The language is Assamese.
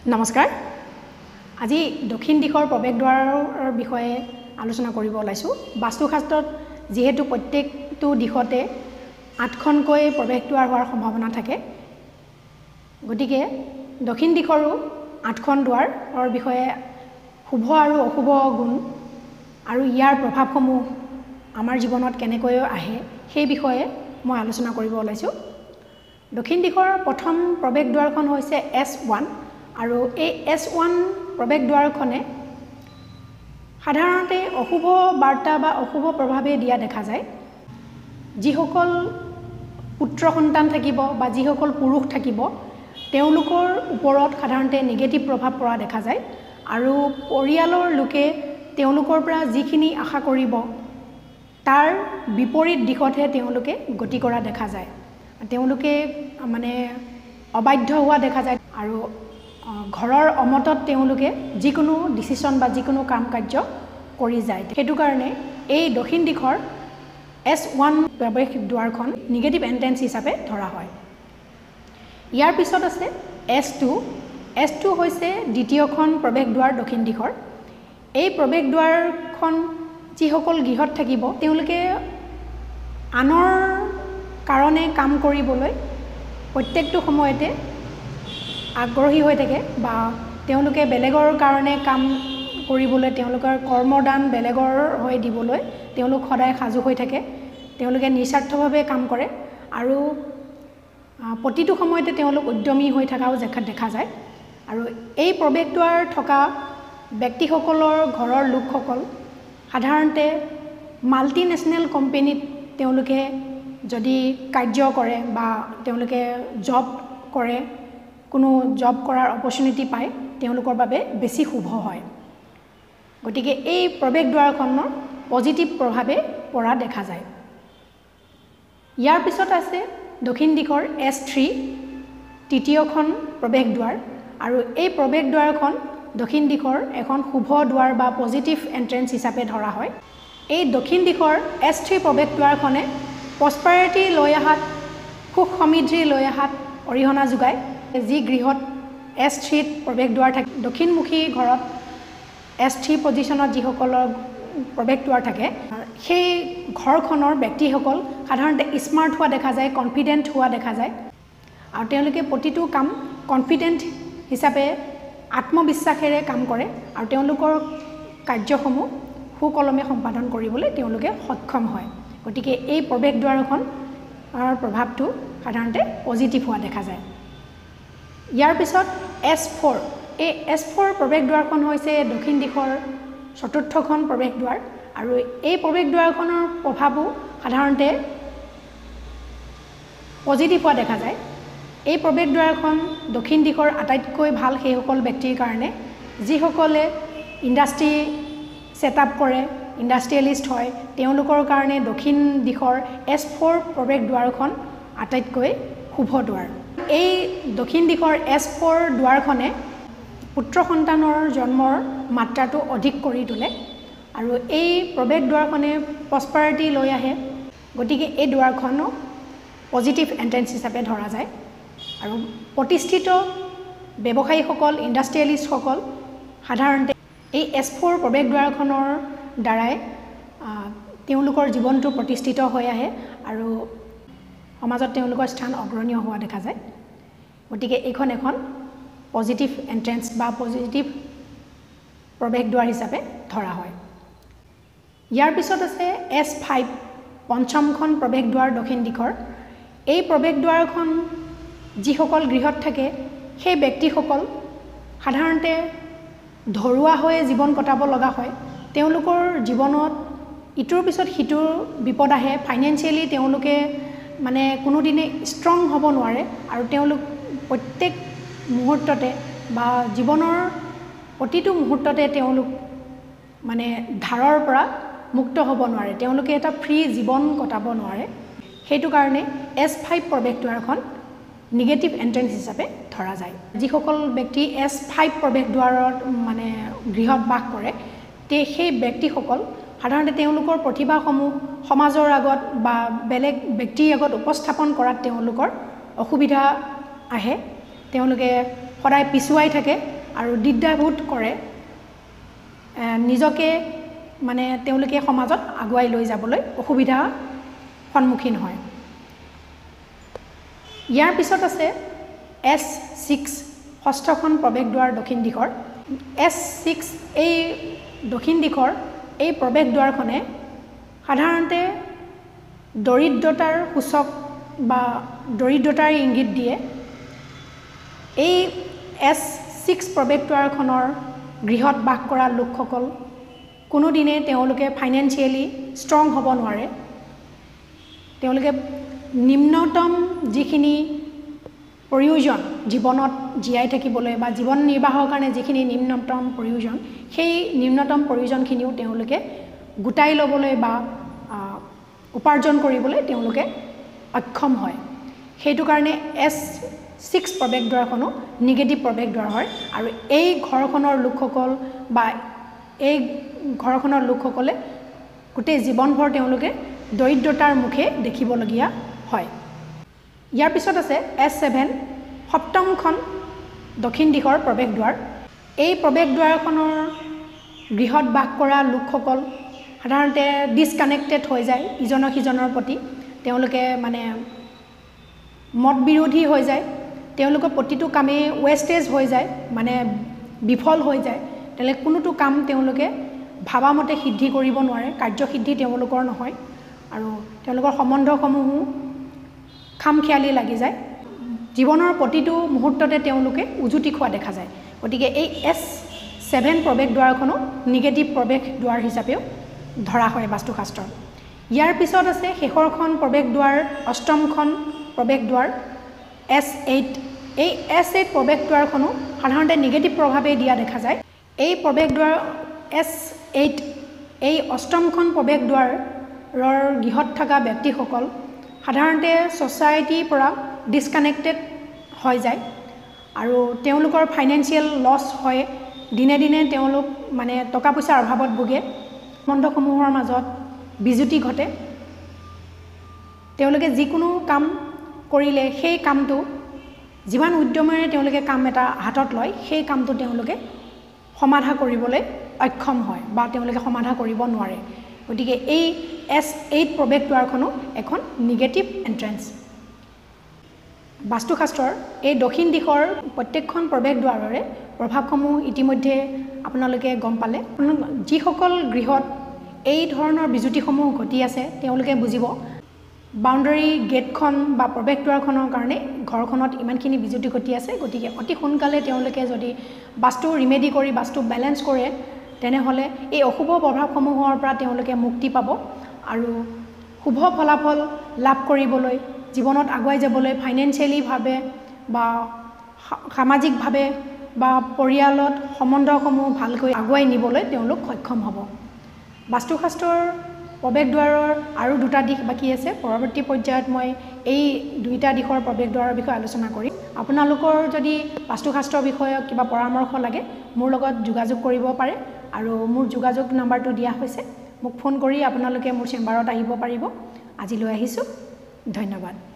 নমস্কাৰ আজি দক্ষিণ দিশৰ প্ৰৱেশদ্বাৰৰ বিষয়ে আলোচনা কৰিব ওলাইছোঁ বাস্তুশাস্ত্ৰত যেহেতু প্ৰত্যেকটো দিশতে ৮খনকৈ প্ৰৱেশদ্বাৰ হোৱাৰ সম্ভাৱনা থাকে গতিকে দক্ষিণ দিশৰো ৮খন দুৱাৰৰ বিষয়ে শুভ আৰু অশুভ গুণ আৰু ইয়াৰ প্ৰভাৱসমূহ আমাৰ জীৱনত কেনেকৈ আহে সেই বিষয়ে মই আলোচনা কৰিব ওলাইছোঁ দক্ষিণ দিশৰ প্ৰথম প্ৰৱেশদ্বাৰখন হৈছে S1 আৰু এই S1 প্ৰৱেশদ্বাৰখনে সাধাৰণতে অশুভ বাৰ্তা বা অশুভ প্ৰভাৱে দিয়া দেখা যায় যিসকল পুত্ৰ সন্তান থাকিব বা যিসকল পুৰুষ থাকিব তেওঁলোকৰ ওপৰত সাধাৰণতে নিগেটিভ প্ৰভাৱ পৰা দেখা যায় আৰু পৰিয়ালৰ লোকে তেওঁলোকৰ পৰা যিখিনি আশা কৰিব তাৰ বিপৰীত দিশতহে তেওঁলোকে গতি কৰা দেখা যায় তেওঁলোকে মানে অবাধ্য হোৱা দেখা যায় আৰু ঘৰৰ অমতত তেওঁলোকে যিকোনো ডিসিশন বা যিকোনো কাম কাৰ্য কৰি যায় হেতু কাৰণে এই দক্ষিণ দিশৰ S1 প্ৰৱেশ দ্বাৰখন নিগেটিভ এন্ট্ৰেন্স হিচাপে ধৰা হয় ইয়াৰ পিছত আছে S2 হৈছে দ্বিতীয়খন প্ৰৱেশ দ্বাৰ দক্ষিণ দিশৰ এই প্ৰৱেশ দ্বাৰখন যিসকল গৃহত থাকিব তেওঁলোকে আনৰ কাৰণে কাম কৰিবলৈ প্ৰত্যেকটো সময়তে আগ্ৰহী হৈ থাকে বা তেওঁলোকে বেলেগৰ কাৰণে কাম কৰিবলৈ তেওঁলোকৰ কৰ্মদান বেলেগৰ হৈ দিবলৈ তেওঁলোক সদায় সাজু হৈ থাকে তেওঁলোকে নিস্বাৰ্থভাৱে কাম কৰে আৰু প্ৰতিটো সময়তে তেওঁলোক উদ্যমী হৈ থকাও দেখা যায় আৰু এই প্ৰৱেশদ্বাৰ থকা ব্যক্তিসকলৰ ঘৰৰ লোকসকল সাধাৰণতে মাল্টিনেশনেল কোম্পানীত তেওঁলোকে যদি কাৰ্য কৰে বা তেওঁলোকে জব কৰে কোনো জব কৰাৰ অপৰচুনিটি পায় তেওঁলোকৰ বাবে বেছি শুভ হয় গতিকে এই প্ৰৱেশদ্বাৰখনৰ পজিটিভ প্ৰভাৱে পৰা দেখা যায় ইয়াৰ পিছত আছে দক্ষিণ দিশৰ S3 তৃতীয়খন প্ৰৱেশদ্বাৰ আৰু এই প্ৰৱেশদ্বাৰখন দক্ষিণ দিশৰ এখন শুভ দ্বাৰ বা পজিটিভ এন্ট্ৰেন্স হিচাপে ধৰা হয় এই দক্ষিণ দিশৰ S3 প্ৰৱেশদ্বাৰখনে প্ৰসপাৰিটি লৈ আহাত সুখ সমৃদ্ধি লৈ আহাত অৰিহণা যোগায় যি গৃহত S3 প্ৰৱেশদ্বাৰ থাকে দক্ষিণমুখী ঘৰত S3 পজিশনত যিসকলৰ প্ৰৱেশদ্বাৰ থাকে সেই ঘৰখনৰ ব্যক্তিসকল সাধাৰণতে স্মাৰ্ট হোৱা দেখা যায় কনফিডেন্ট হোৱা দেখা যায় আৰু তেওঁলোকে প্ৰতিটো কাম কনফিডেন্ট হিচাপে আত্মবিশ্বাসেৰে কাম কৰে আৰু তেওঁলোকৰ কাৰ্যসমূহ সুকলমে সম্পাদন কৰিবলৈ তেওঁলোকে সক্ষম হয় গতিকে এই প্ৰৱেশদ্বাৰখনৰ প্ৰভাৱটো সাধাৰণতে পজিটিভ হোৱা দেখা যায় ইয়াৰ পিছত S4 এই S4 প্ৰৱেশদ্বাৰখন হৈছে দক্ষিণ দিশৰ চতুৰ্থখন প্ৰৱেশদ্বাৰ আৰু এই প্ৰৱেশদ্বাৰখনৰ প্ৰভাৱো সাধাৰণতে পজিটিভ হোৱা দেখা যায় এই প্ৰৱেশদ্বাৰখন দক্ষিণ দিশৰ আটাইতকৈ ভাল সেইসকল ব্যক্তিৰ কাৰণে যিসকলে ইণ্ডাষ্ট্ৰি সেটআপ কৰে ইণ্ডাষ্ট্ৰিয়েলিষ্ট হয় তেওঁলোকৰ কাৰণে দক্ষিণ দিশৰ S4 প্ৰৱেশদ্বাৰখন আটাইতকৈ শুভ দ্বাৰ এই দক্ষিণ দিশৰ S4 দ্বাৰখনে পুত্ৰ সন্তানৰ জন্মৰ মাত্ৰাটো অধিক কৰি তোলে আৰু এই প্ৰৱেশদ্বাৰখনে প্ৰসপাৰিটি লৈ আহে গতিকে এই দ্বাৰখনো পজিটিভ এন্ট্ৰেন্স হিচাপে ধৰা যায় আৰু প্ৰতিষ্ঠিত ব্যৱসায়ীসকল ইণ্ডাষ্ট্ৰিয়েলিষ্টসকল সাধাৰণতে এই S4 প্ৰৱেশদ্বাৰখনৰ দ্বাৰাই তেওঁলোকৰ জীৱনটো প্ৰতিষ্ঠিত হৈ আহে আৰু সমাজত তেওঁলোকৰ স্থান অগ্ৰণীয় হোৱা দেখা যায় গতিকে এইখন এখন পজিটিভ এন্ট্ৰেন্স বা পজিটিভ প্ৰৱেশদ্বাৰ হিচাপে ধৰা হয় ইয়াৰ পিছত আছে S5 পঞ্চমখন প্ৰৱেশদ্বাৰ দক্ষিণ দিশৰ এই প্ৰৱেশদ্বাৰখন যিসকল গৃহত থাকে সেই ব্যক্তিসকল সাধাৰণতে ধৰুৱা হৈ জীৱন কটাব লগা হয় তেওঁলোকৰ জীৱনত ইটোৰ পিছত সিটোৰ বিপদ আহে ফাইনেন্সিয়েলি তেওঁলোকে মানে কোনোদিনে ষ্ট্ৰং হ'ব নোৱাৰে আৰু তেওঁলোক প্ৰত্যেক মুহূৰ্ততে বা জীৱনৰ প্ৰতিটো মুহূৰ্ততে তেওঁলোক মানে ধাৰৰ পৰা মুক্ত হ'ব নোৱাৰে তেওঁলোকে এটা ফ্ৰী জীৱন কটাব নোৱাৰে হেতু কাৰণে S5 প্ৰৱেশদ্বাৰখন নিগেটিভ এন্ট্ৰেন্স হিচাপে ধৰা যায় যিসকল ব্যক্তি S5 প্ৰৱেশদ্বাৰত মানে গৃহত বাস কৰে সেই ব্যক্তিসকল সাধাৰণতে তেওঁলোকৰ প্ৰতিভাসমূহ সমাজৰ আগত বা বেলেগ ব্যক্তিৰ আগত উপস্থাপন কৰাত তেওঁলোকৰ অসুবিধা আহে তেওঁলোকে সদায় পিছুৱাই থাকে আৰু দ্বিধাবোধ কৰে নিজকে মানে তেওঁলোকে সমাজত আগুৱাই লৈ যাবলৈ অসুবিধা সন্মুখীন হয় ইয়াৰ পিছত আছে S6 ষষ্ঠখন প্ৰৱেশদ্বাৰ দক্ষিণ দিশৰ S6 এই দক্ষিণ দিশৰ এই প্ৰৱেশদ্বাৰখনে সাধাৰণতে দৰিদ্ৰতাৰ সূচক বা দৰিদ্ৰতাৰ ইংগিত দিয়ে এই S6 প্ৰৱেশদ্বাৰখনৰ গৃহত বাস কৰা লোকসকল কোনোদিনে তেওঁলোকে ফাইনেন্সিয়েলি ষ্ট্ৰং হ'ব নোৱাৰে তেওঁলোকে নিম্নতম যিখিনি প্ৰয়োজন জীৱনত জীয়াই থাকিবলৈ বা জীৱন নিৰ্বাহৰ কাৰণে যিখিনি নিম্নতম প্ৰয়োজন সেই নিম্নতম প্ৰয়োজনখিনিও তেওঁলোকে গোটাই ল'বলৈ বা উপাৰ্জন কৰিবলৈ তেওঁলোকে অক্ষম হয় সেইটো কাৰণে S6 প্ৰৱেশদ্বাৰখনো নিগেটিভ প্ৰৱেশদ্বাৰ হয় আৰু এই ঘৰখনৰ লোকসকল বা এই ঘৰখনৰ লোকসকলে গোটেই জীৱনভৰ তেওঁলোকে দৰিদ্ৰতাৰ মুখে দেখিবলগীয়া হয় ইয়াৰ পিছত আছে S7 সপ্তমখন দক্ষিণ দিশৰ প্ৰৱেশদ্বাৰ এই প্ৰৱেশদ্বাৰখনৰ গৃহত বাস কৰা লোকসকল সাধাৰণতে ডিসকানেক্টেড হৈ যায় ইজনৰ সিজনৰ প্ৰতি তেওঁলোকে মানে মত বিৰোধী হৈ যায় তেওঁলোকৰ প্ৰতিটো কামে ওয়েস্টেজ হৈ যায় মানে বিফল হৈ যায় তেলে কোনোটো কাম তেওঁলোকে ভাবামতে সিদ্ধি কৰিব নোৱাৰে কাৰ্যসিদ্ধি তেওঁলোকৰ নহয় আৰু তেওঁলোকৰ সম্বন্ধসমূহ খামখিয়ালি লাগি যায় জীৱনৰ প্ৰতিটো মুহূৰ্ততে তেওঁলোকে উজুটি খোৱা দেখা যায় গতিকে এই S7 প্ৰৱেশদ্বাৰখনো নিগেটিভ প্ৰৱেশদ্বাৰ হিচাপেও ধৰা হয় বাস্তুশাস্ত্ৰত ইয়াৰ পিছত আছে শেষৰখন প্ৰৱেশদ্বাৰ অষ্টমখন প্ৰৱেশদ্বাৰ S8 এই S8 প্ৰৱেশদ্বাৰখনো সাধাৰণতে নিগেটিভ প্ৰভাৱে দিয়া দেখা যায় এই প্ৰৱেশদ্বাৰ S8 এই অষ্টমখন প্ৰৱেশদ্বাৰৰ গৃহত থকা ব্যক্তিসকল সাধাৰণতে সোসাইটিৰ পৰা ডিসকানেক্টেড হৈ যায় আৰু তেওঁলোকৰ ফাইনেন্সিয়েল লছ হয় দিনে দিনে তেওঁলোক মানে টকা পইচাৰ অভাৱত ভোগে সম্বন্ধসমূহৰ মাজত বিজুতি ঘটে তেওঁলোকে যিকোনো কাম কৰিলে সেই কামটো যিমান উদ্যমেৰে তেওঁলোকে কাম এটা হাতত লয় সেই কামটো তেওঁলোকে সমাধা কৰিবলৈ অক্ষম হয় বা তেওঁলোকে সমাধা কৰিব নোৱাৰে গতিকে এই S8 প্ৰৱেশদ্বাৰখনো এখন নিগেটিভ এন্ট্ৰেন্স বাস্তুশাস্ত্ৰৰ এই দক্ষিণ দিশৰ প্ৰত্যেকখন প্ৰৱেশদ্বাৰৰে প্ৰভাৱসমূহ ইতিমধ্যে আপোনালোকে গম পালে যিসকল গৃহত এই ধৰণৰ বিজুতিসমূহ ঘটি আছে তেওঁলোকে বুজিব বাউণ্ডাৰী গেটখন বা প্ৰৱেশদ্বাৰখনৰ কাৰণে ঘৰখনত ইমানখিনি বিজুতি ঘটি আছে গতিকে অতি সোনকালে তেওঁলোকে যদি বাস্তু ৰিমেডি কৰি বাস্তু বেলেন্স কৰে তেনেহলে এই অশুভ প্ৰভাৱসমূহৰ পৰা তেওঁলোকে মুক্তি পাব আৰু শুভ ফলাফল লাভ কৰিবলৈ জীৱনত আগুৱাই যাবলৈ ফাইনেন্সিয়েলি ভাবে বা সামাজিক ভাবে বা পৰিয়ালত সম্বন্ধসমূহ ভালকৈ আগুৱাই নিবলৈ তেওঁলোক সক্ষম হ'ব বাস্তুশাস্ত্ৰৰ প্ৰৱেশদ্বাৰৰ আৰু দুটা দিশ বাকি আছে পৰৱৰ্তী পৰ্যায়ত মই এই দুইটা দিশৰ প্ৰৱেশদ্বাৰৰ বিষয়ে আলোচনা কৰিম আপোনালোকৰ যদি বাস্তুশাস্ত্ৰৰ বিষয়ে কিবা পৰামৰ্শ লাগে মোৰ লগত যোগাযোগ কৰিব পাৰে আৰু মোৰ যোগাযোগ নাম্বাৰটো দিয়া হৈছে মোক ফোন কৰি আপোনালোকে মোৰ চেম্বাৰত আহিব পাৰিব আজিলৈ আহিছো ধন্যবাদ